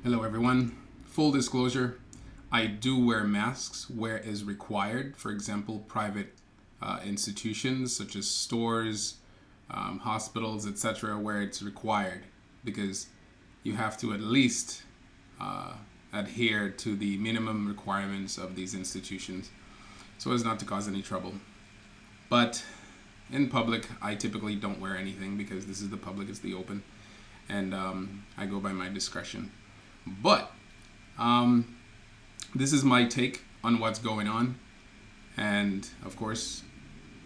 Hello, everyone. Full disclosure, I do wear masks where is required. For example, private institutions such as stores, hospitals, etc., where it's required because you have to at least uh, adhere to the minimum requirements of these institutions so as not to cause any trouble. But in public, I typically don't wear anything because this is the public, it's the open, and I go by my discretion. But um, this is my take on what's going on, and of course,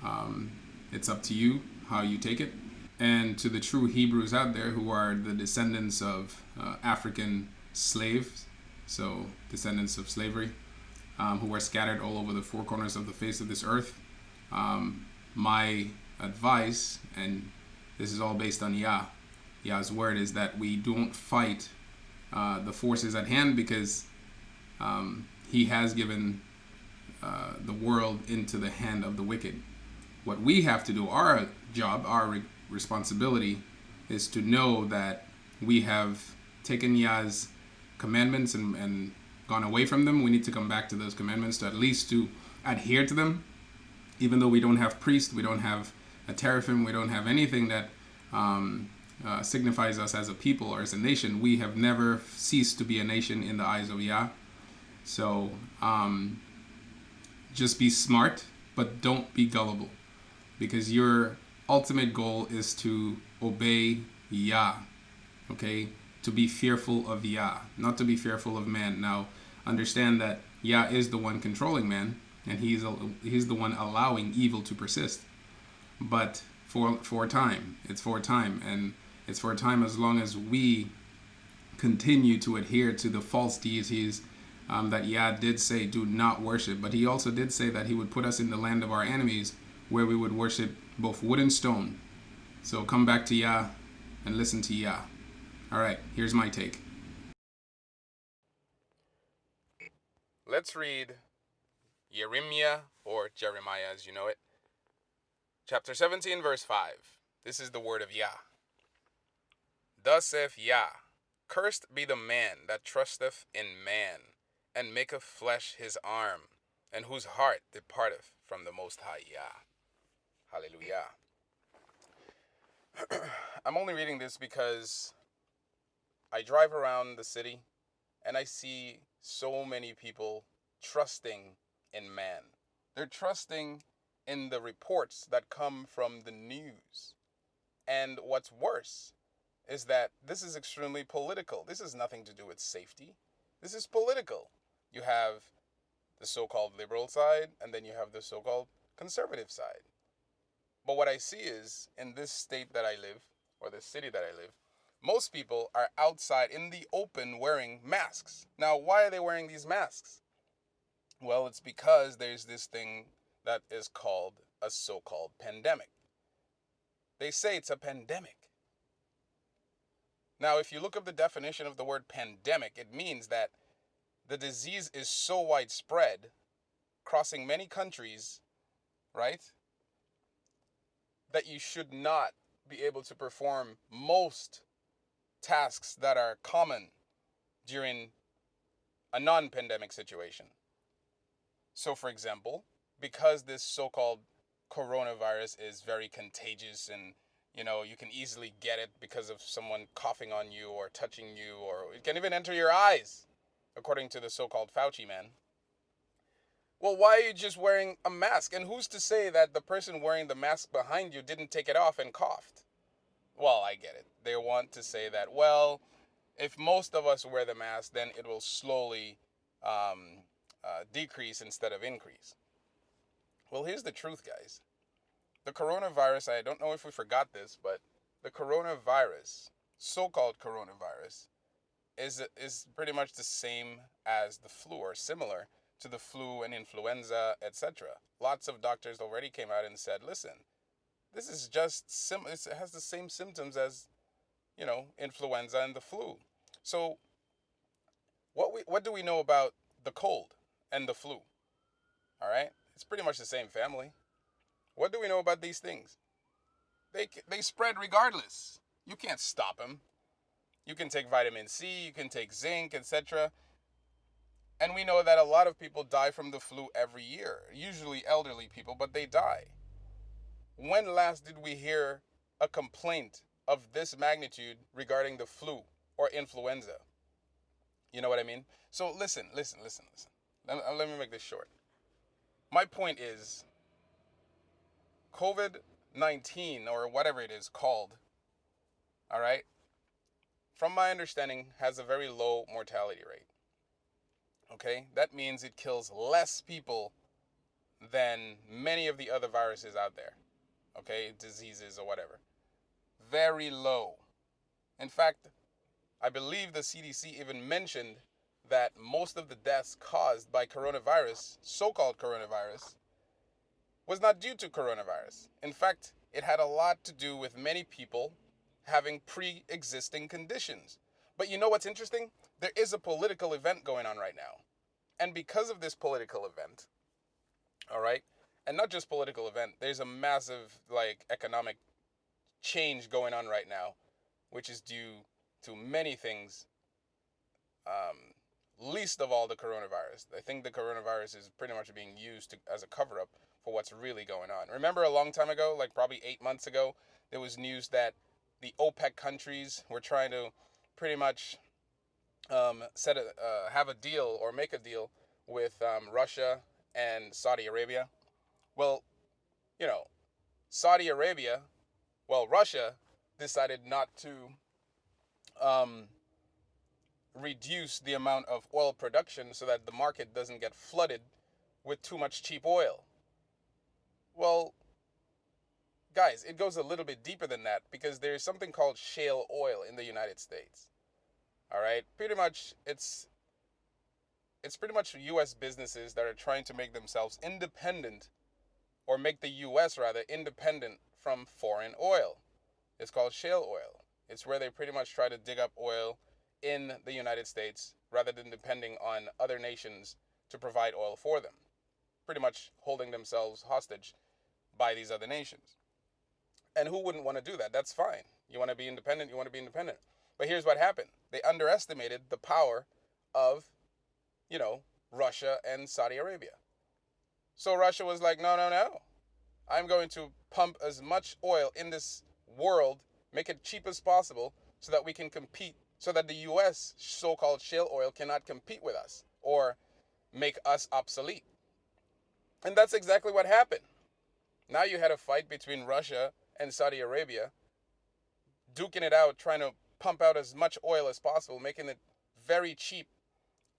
um, it's up to you how you take it. And to the true Hebrews out there who are the descendants of African slaves, so descendants of slavery, who are scattered all over the four corners of the face of this earth, my advice, and this is all based on Yah's word, is that we don't fight the forces at hand because he has given the world into the hand of the wicked. What we have to do, our job, our responsibility, is to know that we have taken Yah's commandments and gone away from them. We need to come back to those commandments to at least to adhere to them, even though we don't have priests, we don't have a teraphim, we don't have anything that signifies us as a people or as a nation. We have never ceased to be a nation in the eyes of Yah. So just be smart, but don't be gullible, because your ultimate goal is to obey Yah. Okay, to be fearful of Yah, not to be fearful of man. Now, understand that Yah is the one controlling man, and he's the one allowing evil to persist. But for a time, it's for a time, and it's for a time as long as we continue to adhere to the false deities that Yah did say do not worship. But he also did say that he would put us in the land of our enemies where we would worship both wood and stone. So come back to Yah and listen to Yah. All right, here's my take. Let's read Jeremiah, or Jeremiah as you know it, chapter 17, verse 5. This is the word of Yah. Thus saith Yah, cursed be the man that trusteth in man, and maketh flesh his arm, and whose heart departeth from the Most High Yah. Hallelujah. I'm only reading this because I drive around the city and I see so many people trusting in man. They're trusting in the reports that come from the news. And what's worse is that this is extremely political. This has nothing to do with safety. This is political. You have the so-called liberal side, and then you have the so-called conservative side. But what I see is, in this state that I live, or the city that I live, most people are outside in the open wearing masks. Now, why are they wearing these masks? Well, it's because there's this thing that is called a so-called pandemic. They say it's a pandemic. Now, if you look up the definition of the word pandemic, it means that the disease is so widespread, crossing many countries, right, that you should not be able to perform most tasks that are common during a non-pandemic situation. So, for example, because this so-called coronavirus is very contagious and you can easily get it because of someone coughing on you or touching you, or it can even enter your eyes, according to the so-called Fauci man. Well, why are you just wearing a mask? And who's to say that the person wearing the mask behind you didn't take it off and coughed? Well, I get it. They want to say that, well, if most of us wear the mask, then it will slowly decrease instead of increase. Well, here's the truth, guys. The coronavirus, I don't know if we forgot this, but the coronavirus, so-called coronavirus, is pretty much the same as the flu, or similar to the flu and influenza, etc. Lots of doctors already came out and said, listen, this is just it has the same symptoms as, influenza and the flu. So what do we know about the cold and the flu? All right? It's pretty much the same family. What do we know about these things? They spread regardless. You can't stop them. You can take vitamin C, you can take zinc, etc. And we know that a lot of people die from the flu every year, usually elderly people, but they die. When last did we hear a complaint of this magnitude regarding the flu or influenza? You know what I mean? So listen. Let me make this short. My point is COVID 19, or whatever it is called, all right, from my understanding, has a very low mortality rate. Okay? That means it kills less people than many of the other viruses out there. Okay? Diseases or whatever. Very low. In fact, I believe the CDC even mentioned that most of the deaths caused by coronavirus, so-called coronavirus, was not due to coronavirus. In fact, it had a lot to do with many people having pre-existing conditions. But you know what's interesting? There is a political event going on right now. And because of this political event, all right, and not just political event, there's a massive economic change going on right now, which is due to many things, least of all the coronavirus. I think the coronavirus is pretty much being used as a cover-up for what's really going on. Remember a long time ago, like probably 8 months ago, there was news that the OPEC countries were trying to pretty much have a deal or make a deal with Russia and Saudi Arabia. Well, you know, Saudi Arabia, Russia decided not to reduce the amount of oil production so that the market doesn't get flooded with too much cheap oil. Well, guys, it goes a little bit deeper than that because there's something called shale oil in the United States. All right, pretty much it's pretty much US businesses that are trying to make themselves independent, or make the US rather independent from foreign oil. It's called shale oil. It's where they pretty much try to dig up oil in the United States rather than depending on other nations to provide oil for them. Pretty much holding themselves hostage by these other nations. And who wouldn't want to do that? That's fine. You want to be independent, you want to be independent. But here's what happened. They underestimated the power of, Russia and Saudi Arabia. So Russia was like, no. I'm going to pump as much oil in this world, make it cheap as possible so that we can compete, so that the US so-called shale oil cannot compete with us or make us obsolete. And that's exactly what happened. Now you had a fight between Russia and Saudi Arabia, duking it out, trying to pump out as much oil as possible, making it very cheap,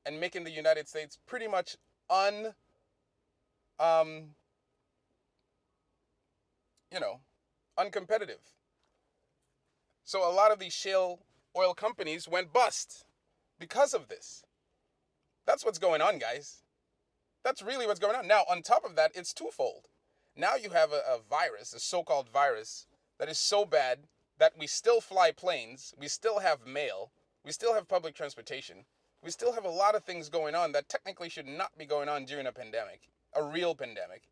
and making the United States pretty much uncompetitive. So a lot of these shale oil companies went bust because of this. That's what's going on, guys. That's really what's going on. Now, on top of that, it's twofold. Now you have a virus, a so-called virus, that is so bad that we still fly planes, we still have mail, we still have public transportation, we still have a lot of things going on that technically should not be going on during a pandemic, a real pandemic.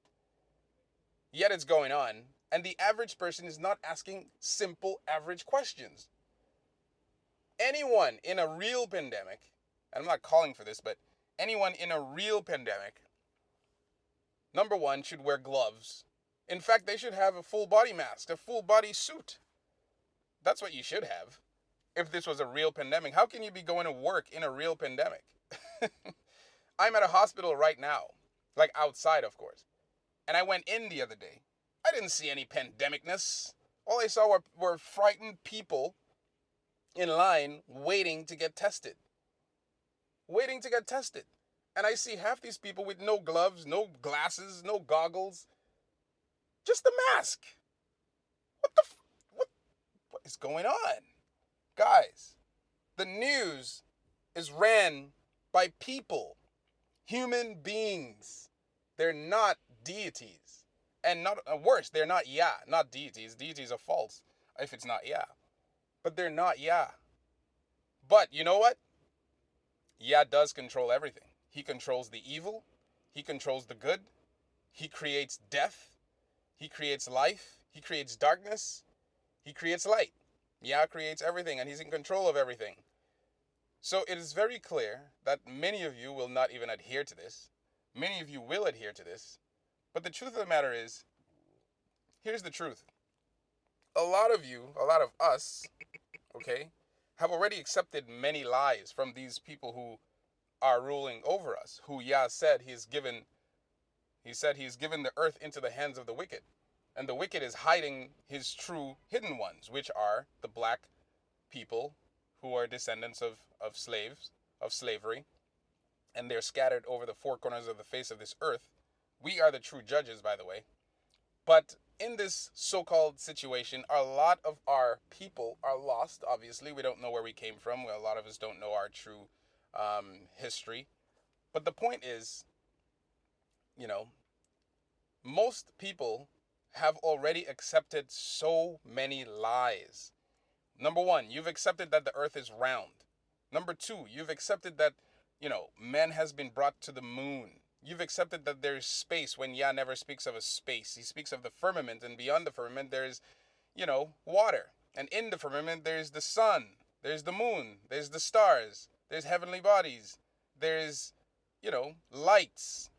Yet it's going on, and the average person is not asking simple average questions. Anyone in a real pandemic, and I'm not calling for this, but anyone in a real pandemic, number one, should wear gloves. In fact, they should have a full body mask, a full body suit. That's what you should have if this was a real pandemic. How can you be going to work in a real pandemic? I'm at a hospital right now, like outside, of course. And I went in the other day. I didn't see any pandemicness. All I saw were frightened people in line waiting to get tested. Waiting to get tested. And I see half these people with no gloves, no glasses, no goggles. Just a mask. What is going on? Guys, the news is ran by people. Human beings. They're not deities. And not worse, they're not not deities. Deities are false if it's not But they're not But you know what? Does control everything. He controls the evil. He controls the good. He creates death. He creates life. He creates darkness. He creates light. Yah creates everything, and he's in control of everything. So it is very clear that many of you will not even adhere to this. Many of you will adhere to this. But the truth of the matter is, here's the truth. A lot of you, a lot of us, okay, have already accepted many lies from these people who are ruling over us, who Yah said he's given the earth into the hands of the wicked. And the wicked is hiding his true hidden ones, which are the black people who are descendants of slaves, of slavery, and they're scattered over the four corners of the face of this earth. We are the true judges, by the way. But in this so-called situation, a lot of our people are lost. Obviously, we don't know where we came from. A lot of us don't know our true history. But the point is, you know, most people have already accepted so many lies. Number one, you've accepted that the earth is round. Number two, you've accepted that, man has been brought to the moon. You've accepted that there is space when Yah never speaks of a space. He speaks of the firmament, and beyond the firmament there is, water. And in the firmament there is the sun, there's the moon, there's the stars, there's heavenly bodies, there's, lights.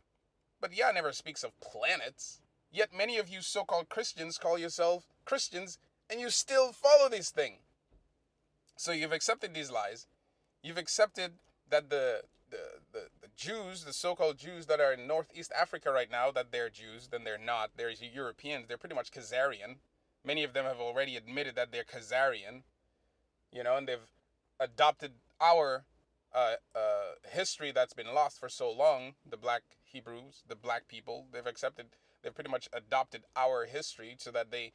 But Yah never speaks of planets. Yet many of you so-called Christians call yourself Christians, and you still follow this thing. So you've accepted these lies. You've accepted that the Jews, the so-called Jews that are in Northeast Africa right now, that they're Jews, then they're not. They're Europeans. They're pretty much Khazarian. Many of them have already admitted that they're Khazarian, and they've adopted our history that's been lost for so long. The black Hebrews, the black people, they've pretty much adopted our history so that they,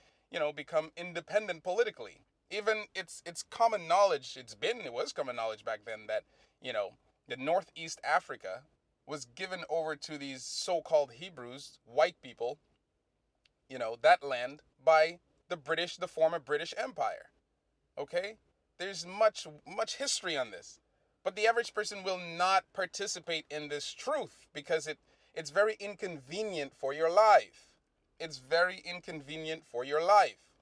become independent politically. Even it's common knowledge, it was common knowledge back then that, the Northeast Africa was given over to these so-called Hebrews, white people, that land by the former British Empire. Okay? There's much history on this. But the average person will not participate in this truth because it's very inconvenient for your life. It's very inconvenient for your life.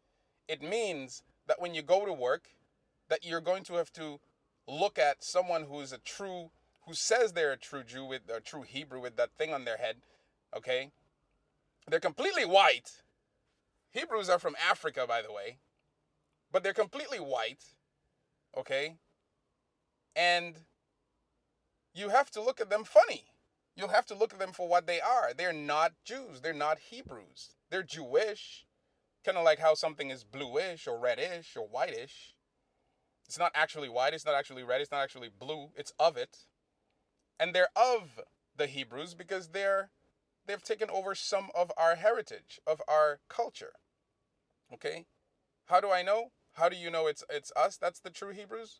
It means that when you go to work, that you're going to have to look at someone who says they're a true Jew with a true Hebrew with that thing on their head, okay? They're completely white. Hebrews are from Africa, by the way, but they're completely white, okay? And you have to look at them funny. You'll have to look at them for what they are. They're not Jews. They're not Hebrews. They're Jewish. Kind of like how something is bluish or reddish or whitish. It's not actually white. It's not actually red. It's not actually blue. It's of it. And they're of the Hebrews because they've taken over some of our heritage, of our culture. Okay? How do I know? How do you know it's us? That's the true Hebrews?